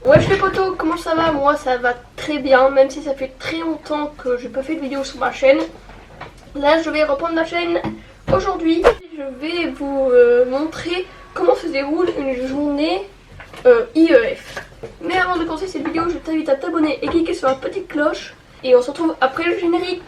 Wesh les potos, comment ça va? Moi ça va très bien, même si ça fait très longtemps que j'ai pas fait de vidéo sur ma chaîne. Là je vais reprendre ma chaîne aujourd'hui. Je vais vous montrer comment se déroule une journée IEF. Mais avant de commencer cette vidéo, je t'invite à t'abonner et cliquer sur la petite cloche. Et on se retrouve après le générique.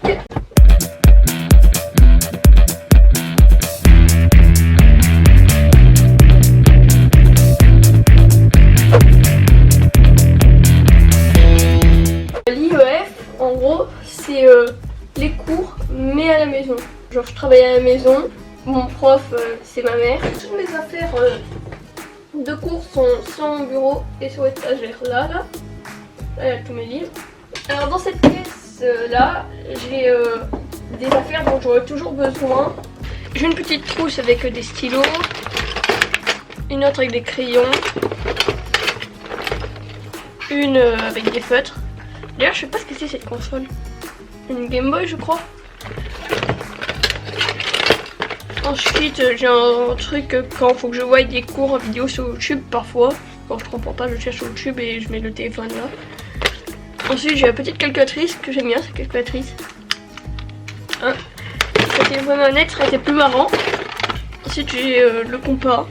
L'IEF, en gros, c'est les cours, mais à la maison. Genre, je travaille à la maison, mon prof, c'est ma mère. Toutes mes affaires de cours sont sur mon bureau et sur l'étagère là, il y a tous mes livres. Alors, dans cette pièce là, j'ai des affaires dont j'aurai toujours besoin. J'ai une petite trousse avec des stylos, une autre avec des crayons, une avec des feutres. D'ailleurs, je sais pas ce que c'est cette console. Une Game Boy, je crois. Ensuite, j'ai un truc quand il faut que je voie des cours vidéo sur YouTube parfois. Quand je comprends pas, je cherche sur YouTube et je mets le téléphone là. Ensuite, j'ai la petite calculatrice que j'aime bien, cette calculatrice. Hein, ça était vraiment honnête, ça était plus marrant. Ensuite, j'ai le compas.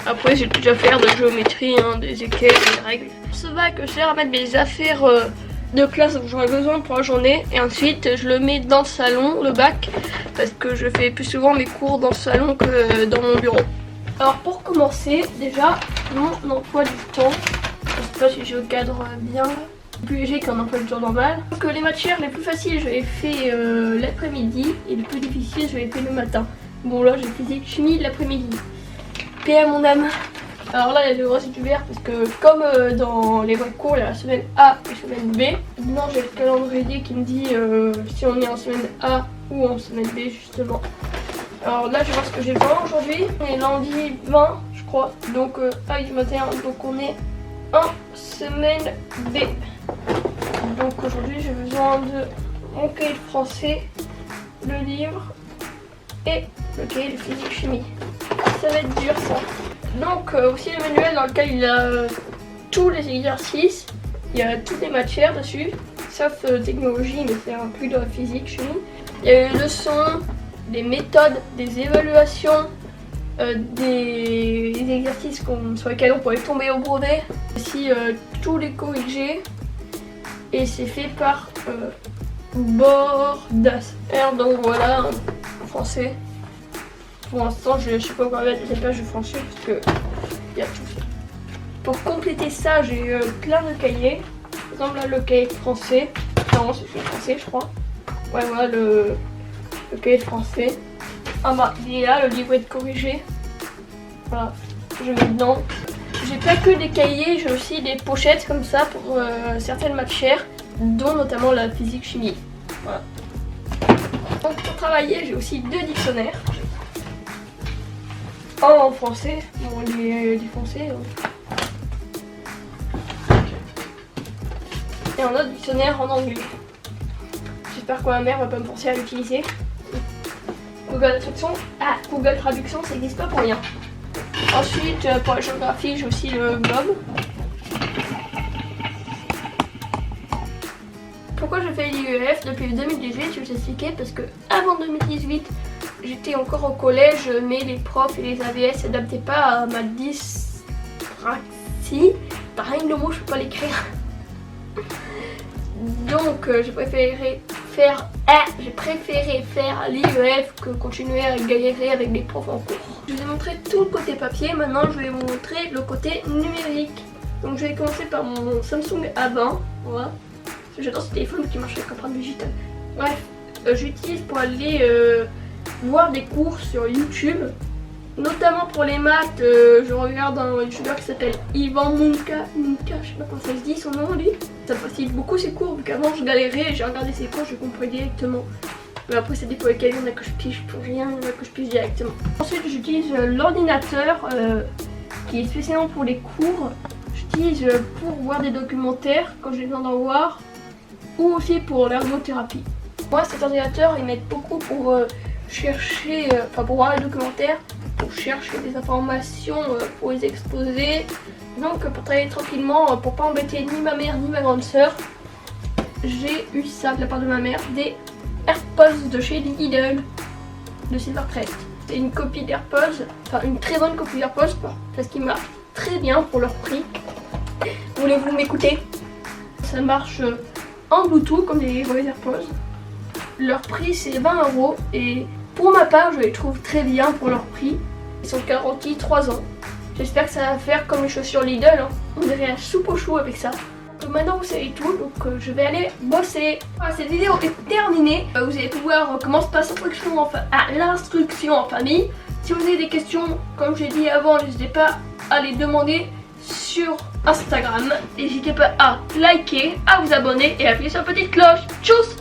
Après, j'ai déjà faire de géométrie, hein, des équerres, des règles. Ce bac, je sers à mettre mes affaires de classe dont j'aurai besoin pour la journée. Et ensuite, je le mets dans le salon, le bac, parce que je fais plus souvent mes cours dans le salon que dans mon bureau. Alors, pour commencer, déjà, mon emploi du temps. Je sais pas si je cadre bien. Plus léger qu'un emploi du temps normal. Donc, les matières les plus faciles, je les fais l'après-midi. Et les plus difficiles, je les fais le matin. Bon, là, j'ai physique, chimie l'après-midi. Paix à mon âme. Alors là, il y a le gros vert parce que comme dans les vrais cours, il y a la semaine A et la semaine B. Maintenant, j'ai le calendrier qui me dit si on est en semaine A ou en semaine B, justement. Alors là, je vais voir ce que j'ai besoin aujourd'hui. On est lundi 20, je crois. Donc, A du matin, donc on est en semaine B. Donc aujourd'hui, j'ai besoin de mon cahier de français, le livre et le cahier de physique-chimie. Ça va être dur ça. Donc aussi le manuel dans lequel il y a tous les exercices, il y a toutes les matières dessus, sauf technologie, mais c'est inclus dans la physique, chimie. Il y a les leçons, des méthodes, des évaluations, des exercices sur lesquels on pourrait tomber au brevet. Aussi tous les corrigés, et c'est fait par Bordas. Donc voilà, en français. Pour l'instant, je sais pas encore mettre les pages de français parce que il y a tout ça. Pour compléter ça, j'ai plein de cahiers. Par exemple, là, le cahier de français. Non, c'est français, je crois. Ouais, voilà le cahier de français. Ah bah, il est là, le livret de corrigé. Voilà, je mets dedans. J'ai pas que des cahiers, j'ai aussi des pochettes comme ça pour certaines matières, dont notamment la physique-chimie. Voilà. Donc, pour travailler, j'ai aussi 2 dictionnaires. En français, bon, les français. Et un autre dictionnaire en anglais. J'espère que ma mère va pas me forcer à l'utiliser. Google Traduction, ça n'existe pas pour rien. Ensuite, pour la géographie, j'ai aussi le globe. Pourquoi je fais l'IEF depuis 2018? Je vais vous expliquer parce que avant 2018, j'étais encore au collège, mais les profs et les AVS s'adaptaient pas à ma dyspraxie. Pareil, le mot, je peux pas l'écrire. Donc, j'ai préféré faire l'IEF que continuer à galérer avec les profs en cours. Je vous ai montré tout le côté papier, maintenant je vais vous montrer le côté numérique. Donc, je vais commencer par mon Samsung A20. Voilà. J'adore ce téléphone qui marche avec empreinte digitale. Bref, j'utilise pour aller voir des cours sur YouTube, notamment pour les maths. Je regarde un youtubeur qui s'appelle Ivan Munka, je sais pas comment ça se dit son nom lui. Ça facilite beaucoup ses cours, vu qu'avant je galérais, j'ai regardé ses cours, je comprenais directement. Mais après ça dépend lesquels, il y en a que je pige pour rien, il y en a que je pige directement. Ensuite j'utilise l'ordinateur qui est spécialement pour les cours. J'utilise pour voir des documentaires quand j'ai besoin d'en voir, ou aussi pour l'ergothérapie. Moi cet ordinateur il m'aide beaucoup pour chercher, pour voir les documentaires, pour chercher des informations, pour les exposer, Donc pour travailler tranquillement, pour pas embêter ni ma mère ni ma grande soeur, j'ai eu ça de la part de ma mère, des AirPods de chez Lidl de Silvercrest. C'est une copie d'AirPods, enfin une très bonne copie d'AirPods parce qu'il marche très bien pour leur prix. Voulez-vous m'écouter? Ça marche en Bluetooth comme les vrais AirPods. Leur prix c'est 20 € et pour ma part je les trouve très bien pour leur prix. Ils sont garantis 3 ans. J'espère que ça va faire comme les chaussures Lidl, hein. On dirait un soupe au chou avec ça. Donc maintenant vous savez tout, donc je vais aller bosser. Voilà, cette vidéo est terminée. Vous allez pouvoir comment se passe l'instruction en famille. Si vous avez des questions, comme j'ai dit avant, n'hésitez pas à les demander sur Instagram. N'hésitez pas à liker, à vous abonner et à appuyer sur la petite cloche. Tchuss!